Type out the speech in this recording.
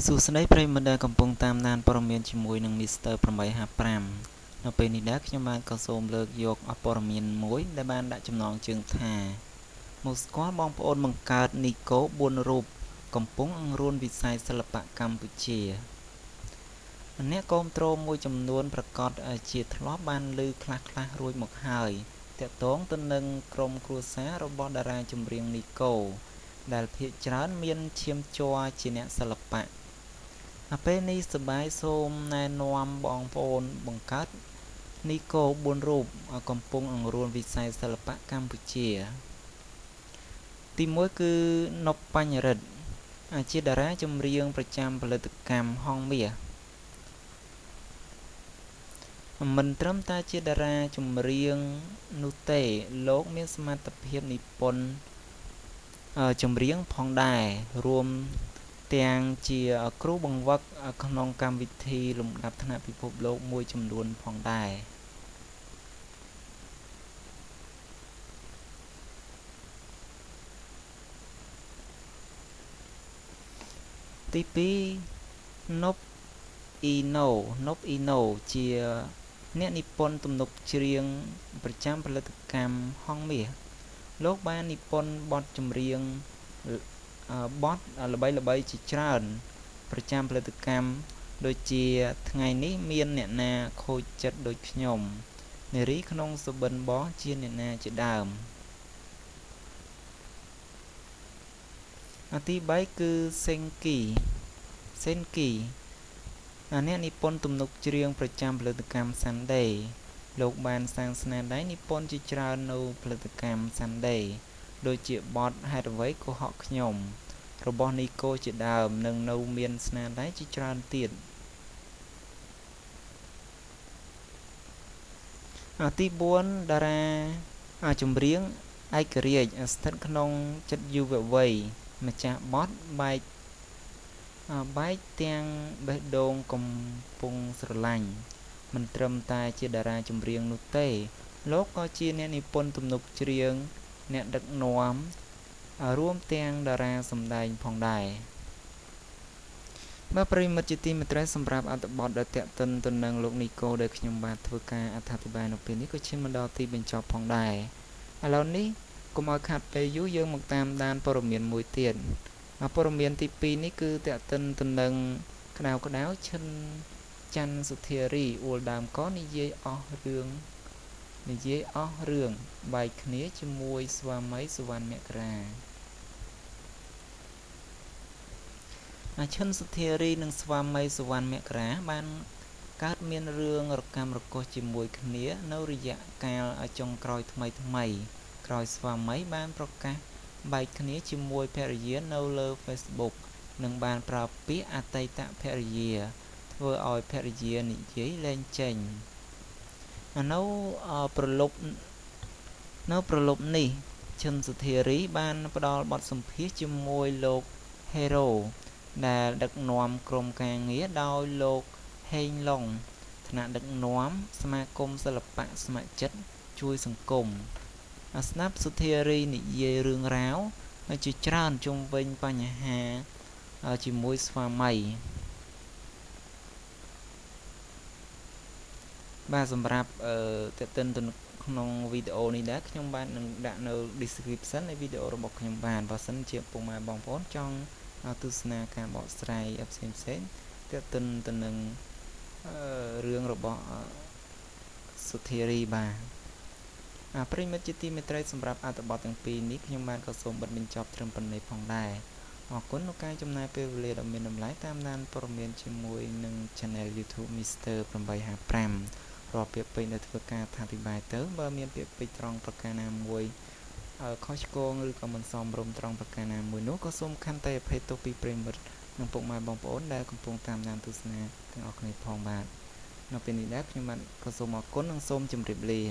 សួស្តីប្រិយមិត្តដែលកំពុងតាមដានព័ត៌មានជាមួយនឹង Mr. 855 នៅពេលនេះដែរខ្ញុំបានក៏សូមលើកយកព័ត៌មានមួយដែលបានដាក់ចំណងជើងថាមកស្គាល់បងប្អូនបង្កើតនីកូ4រូបកំពុងអង្រួនវិស័យសិល្បៈកម្ពុជាអ្នកគាំទ្រមួយចំនួនប្រកាសជាធ្លាប់បានឮខ្លះរួចមកហើយទាក់ទងទៅនឹងក្រុមគ្រួសាររបស់តារាចម្រៀងនីកូដែលភាគច្រើនមានឈាមជ័រជាអ្នកសិល្បៈពេលនេះសប្បាយសូមណែនាំបងប្អូនបង្កើតនីកូ4រូបកំពុងអង្រួនវិស័យសិល្បៈកម្ពុជាទី1គឺណុបបញ្ញរិទ្ធជាតារាចម្រៀងប្រចាំផលិតកម្មហងមាសមិនត្រឹមតែជាតារាចម្រៀងនោះទេលោកមានសមត្ថភាពនិពន្ធចម្រៀងផងដែររួមទាំងជាគ្រូបង្វឹកក្នុងកម្មវិធីលំដាប់ថ្នាក់ពិភពលោកមួយចំនួនផងដែរទី2ណុបអ៊ីណូជាអ្នកនិពន្ធទំនុកច្រៀងប្រចាំផលិតកម្មហងមាសលោកបាននិពន្ធបទចម្រៀងបទល្បីៗជាច្រើនប្រចាំផលិតកម្មដូចជាថ្ងៃនេះមានអ្នកណាខូចចិត្តដូចខ្ញុំនារីក្នុងសុបិនបងជាអ្នកណាជាដើមទី3គឺសេនគីអ្នកនិពន្ធទំនុកច្រៀងប្រចាំផលិតកម្ម Sunday លោកបានសាងស្នាដៃនិពន្ធជាច្រើននៅផលិតកម្ម Sunday ដូចជាបទហេតុអ្វីក៏ហក់ខ្ញុំរបស់នីកូជាដើមនិងនៅមានស្នាដៃជាច្រើនទៀតទី4តារាចម្រៀងឯករាជ្យស្ថិតក្នុងចិត្តយុវវ័យម្ចាស់បទបែកទាំងបេះដូងកំពុងស្រឡាញ់មិនត្រឹមតែជាតារាចម្រៀងនោះទេលោកក៏ជាអ្នកនិពន្ធទំនុកច្រៀងអ្នកដឹកនាំរួមទាំងតារាសម្ដែងផងដែរបាទប្រិមិត្តជាទីមេត្រីសម្រាប់អត្ថបទដែលតាក់ទិនទៅនឹងលោកនីកូដែលខ្ញុំបានធ្វើការអត្ថាធិប្បាយនៅពេលនេះក៏ឈានមកដល់ទីបញ្ចប់ផងដែរឥឡូវនេះកុំឲ្យខាត់ពេលយូរយើងមកតាមដានព័ត៌មានមួយទៀតព័ត៌មានទី2នេះគឺតាក់ទិនទៅនឹងក្តៅឈិនច័ន្ទសុធារីអួលដើមកនិយាយអស់រឿងបែកគ្នាជាមួយស្វាមីសុវណ្ណមករាឈិនសុធារីនិងស្វាមីសុវណ្ណមករាបានកើតមានរឿងរកាំរកូសជាមួយគ្នានៅរយៈកាលចុងក្រោយថ្មីក្រោយស្វាមីបានប្រកាសបែកគ្នាជាមួយភរិយានៅលើ Facebook និងបានប្រើពាក្យអតីតភរិយាធ្វើឲ្យភរិយានិយាយលែងចេញនៅប្រលប់នេះឈិនសុធារីបានផ្ដល់បទសម្ភាសន៍ជាមួយលោកហេរ៉ូដែលដឹកនាំក្រុមការងារដោយលោកហេងឡុងថ្នាក់ដឹកនាំសមាគមសិល្បៈស្ម័គ្រចិត្តជួយសង្គមស្ដាប់សុធារីនិយាយរឿងរ៉ាវជាច្រើនជុំវិញបញ្ហាជាមួយស្វាមីបាទសម្រាប់តេតិនទៅក្នុងវីដេអូនេះដែរខ្ញុំបាននឹងដាក់នៅ description នៃវីដេអូរបស់ខ្ញុំបានបើសិនជាពុកម៉ែបងប្អូនចង់ទស្សនាការបកស្រាយផ្សេងតេតិនទៅនឹងរឿងរបស់សុធារីបាទប្រិមិត្តជាទីមេត្រីសម្រាប់អត្ថបទទាំងពីរនេះខ្ញុំបានក៏សូមបិទបញ្ចប់ត្រឹមប៉ុណ្ណេះផងដែរអរគុណក្នុងការចំណាយពេលវេលាដ៏មានតម្លៃតាមដានព័ត៌មានជាមួយនឹង Channel YouTube Mr. 855រាល់ពាក្យពេចន៍ដែលធ្វើការអត្ថាធិប្បាយទៅបើមានពាក្យពេចន៍ត្រង់ប្រការណាមួយខុសឆ្គងឬក៏មិនសមរម្យត្រង់ប្រការណាមួយនោះក៏សូមខន្តីអភ័យទោសពីប្រិមិត្តនិងពុកម៉ែបងប្អូនដែលកំពុងតាមដានទស្សនាទាំងអស់គ្នាផងបាទនៅពេលនេះដែរខ្ញុំបានក៏សូមអរគុណនិងសូមជម្រាបលា